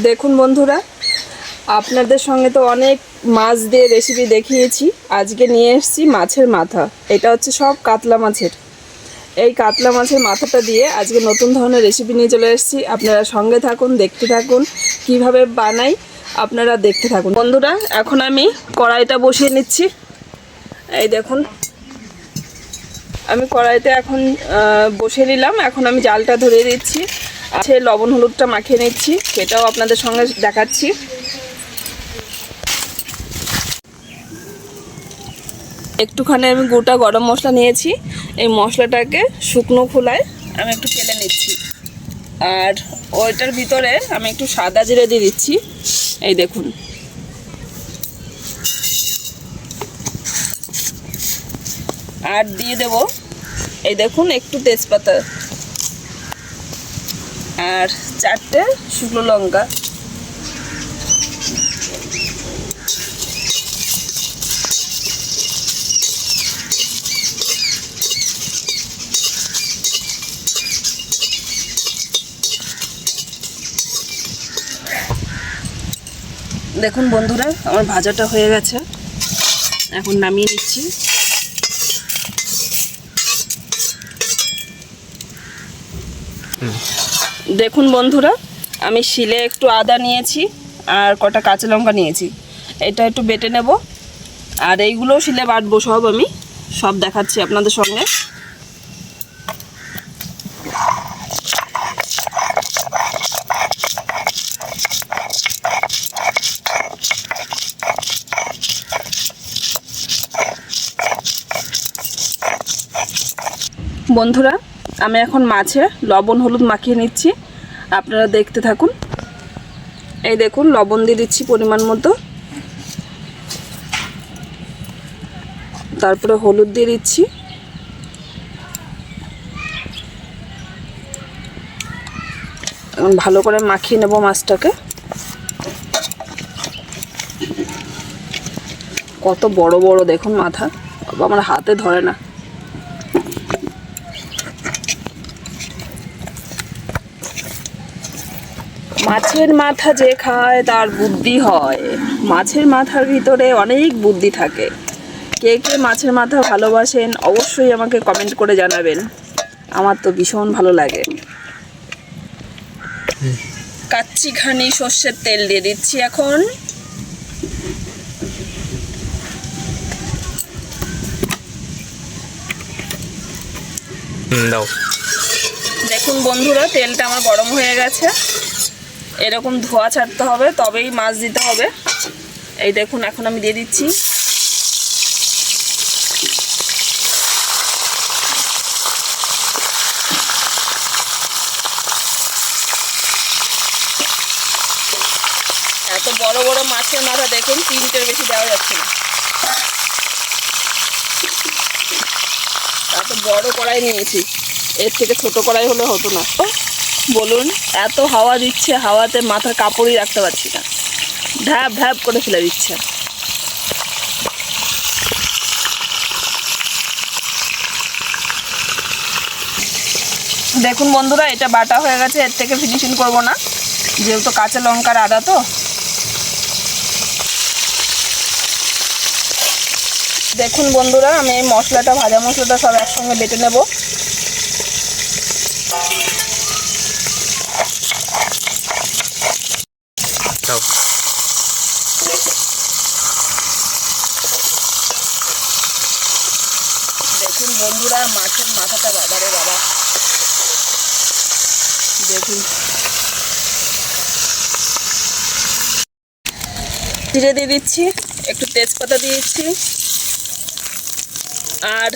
দেখুন বন্ধুরা, আপনাদের সঙ্গে তো অনেক মাছ দিয়ে রেসিপি দেখিয়েছি। আজকে নিয়ে এসেছি মাছের মাথা। এটা হচ্ছে সব কাতলা মাছের। এই কাতলা মাছের মাথাটা দিয়ে আজকে নতুন ধরনের রেসিপি নিয়ে চলে এসেছি। আপনারা সঙ্গে থাকুন, দেখতে থাকুন কিভাবে বানাই, আপনারা দেখতে থাকুন। বন্ধুরা, এখন আমি কড়াইটা বসিয়ে নিচ্ছি। এই দেখুন, আমি কড়াইতে এখন বসিয়ে নিলাম। এখন আমি জালটা ধরিয়ে দিচ্ছি। লবণ হলুদটা মাখিয়ে নিচ্ছি, সেটাও আপনাদের সঙ্গে দেখাচ্ছি। একটুখানি আমি গোটা গরম মশলা নিয়েছি। এই মশলাটাকে শুকনো খোলায় আমি একটু তেলে নিচ্ছি, আর ওইটার ভিতরে আমি একটু সাদা জিরে দিয়ে দিচ্ছি। এই দেখুন, আর দিয়ে দেব এই দেখুন একটু তেজপাতা আর 4টে শুকনো লঙ্কা। দেখুন বন্ধুরা, আমার ভাজাটা হয়ে গেছে। এখন নামিয়ে নিচ্ছি। দেখুন বন্ধুরা, আমি শিলে একটু আদা নিয়েছি আর কটা কাঁচা লঙ্কা নিয়েছি। এটা একটু বেটে নেব, আর এইগুলোও শিলে বাটবো। সব আমি সব দেখাচ্ছি আপনাদের সঙ্গে। বন্ধুরা, আমি এখন মাছে লবণ হলুদ মাখিয়ে নিচ্ছি, আপনারা দেখতে থাকুন। এই দেখুন, লবণ দিয়ে দিচ্ছি পরিমাণ মতো, তারপরে হলুদ দিয়ে দিচ্ছি, এখন ভালো করে মাখিয়ে নেব মাছটাকে। কত বড় বড় দেখুন মাথা, আমার হাতে ধরে না। মাছের মাথা যে খায় তার বুদ্ধি হয়। মাছের মাথার ভিতরে অনেক বুদ্ধি থাকে। কে কে মাছের মাথা ভালোবাসেন অবশ্যই আমাকে কমেন্ট করে জানাবেন। আমার তো ভীষণ ভালো লাগে। কাচ্চি ঘানি সর্ষের তেল দিয়ে দিচ্ছি এখন। দেখুন বন্ধুরা, তেলটা আমার গরম হয়ে গেছে। এরকম ধোয়া ছাড়তে হবে, তবেই মাছ দিতে হবে। এই দেখুন, এখন আমি দিয়ে দিচ্ছি। এত বড় বড় মাছের মাথা দেখুন, 3টের বেশি দেওয়া যাচ্ছে না। এত বড় কড়াই নিয়েছি, এর থেকে ছোট কড়াই হলে হতো না। বলুন, এত হাওয়া দিচ্ছে, হাওয়াতে মাথার কাপড়ই রাখতে পারছি না, ঢ্যাপ ঢ্যাপ করে ফেলে দিচ্ছে। দেখুন বন্ধুরা, এটা বাটা হয়ে গেছে। এর থেকে ফিনিশিং করব না, যেহেতু কাঁচা লঙ্কার আদা তো। দেখুন বন্ধুরা, আমি এই মশলাটা, ভাজা মশলাটা সব একসঙ্গে বেটে নেব। দেখুন বন্ধুরা, মাছের মাথাটা বাবারে বাবা, দেখুন। জিরে দিয়ে দিচ্ছি, একটু তেজপাতা দিয়ে দিচ্ছি, আর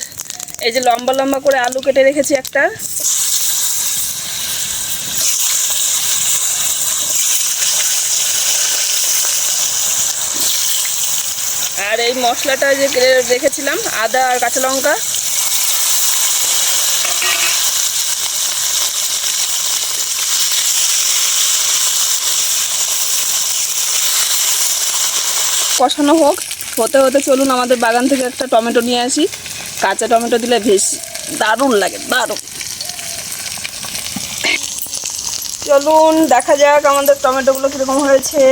এই যে লম্বা লম্বা করে আলু কেটে রেখেছি একটা। আর এই মশলাটা যে রেখেছিলাম, আদা আর কাঁচা লঙ্কা, কষানো হোক। হতে হতে চলুন আমাদের বাগান থেকে একটা টমেটো নিয়ে আসি। কাঁচা টমেটো দিলে বেশ দারুণ লাগে, দারুণ। চলুন দেখা যাক আমাদের টমেটোগুলো কীরকম হয়েছে।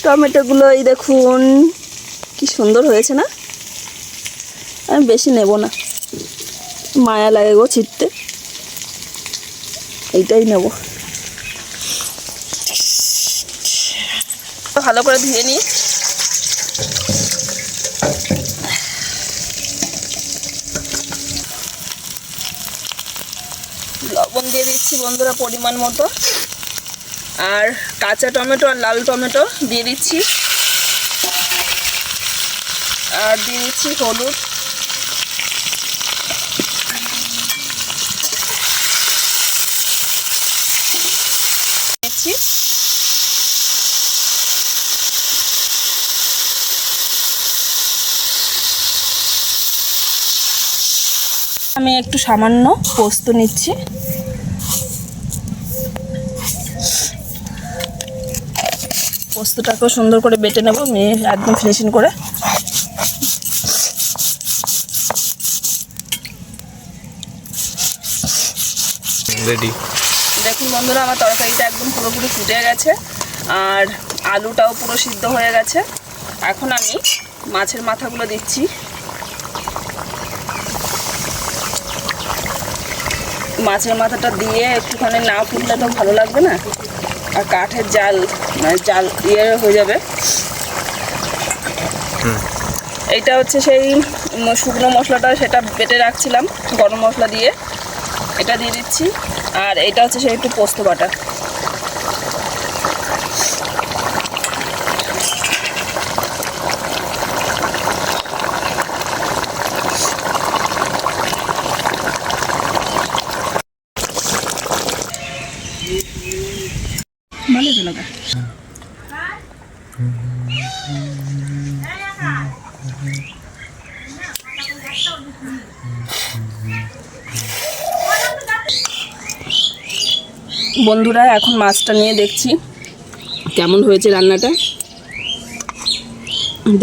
টমেটোগুলো এই দেখুন কি সুন্দর হয়েছে না? আমি বেশি নেব না, মায়া লাগে গো ছিটতে, এইটাই নেব। ভালো করে ধুয়ে নিই। লবণ দিয়ে দিচ্ছি বন্ধুরা পরিমাণ মতো, আর কাঁচা টমেটো আর লাল টমেটো দিয়ে দিচ্ছি, আর দিয়ে দিচ্ছি হলুদ, দিচ্ছি আমি একটু সামান্য পোস্ত নিচ্ছি। পোস্তটাকেও সুন্দর করে বেটে নেব একদম ফিনিশিং করে। রেডি। দেখুন বন্ধুরা আমার তরকারিটা একদম পুরোপুরি ফুটে গেছে, আর আলুটাও পুরো সিদ্ধ হয়ে গেছে। এখন আমি মাছের মাথাগুলো দিচ্ছি। মাছের মাথাটা দিয়ে একটুখানি না ফুটলে তো ভালো লাগবে না, আর কাঠের জাল মানে জাল ইয়ে হয়ে যাবে। এইটা হচ্ছে সেই শুকনো মশলাটা, সেটা বেটে রাখছিলাম গরম মশলা দিয়ে, এটা দিয়ে দিচ্ছি। আর এটা হচ্ছে সেই একটু পোস্ত বাটা। ভালো তো লাগা। বন্ধুরা এখন মাছটা নিয়ে দেখছি কেমন হয়েছে রান্নাটা।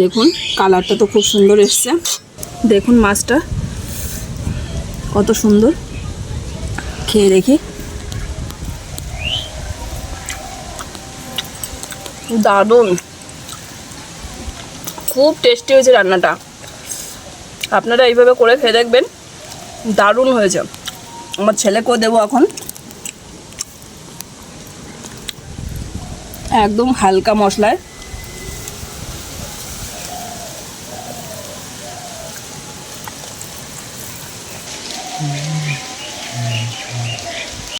দেখুন কালারটা তো খুব সুন্দর এসছে, দেখুন মাছটা কত সুন্দর, খেয়ে দেখি। দারুণ, খুব টেস্টি হয়েছে রান্নাটা। আপনারা এইভাবে করে খেয়ে দেখবেন, দারুণ হয়েছে। আমার ছেলেকেও দেবো এখন। একদম হালকা মশলায়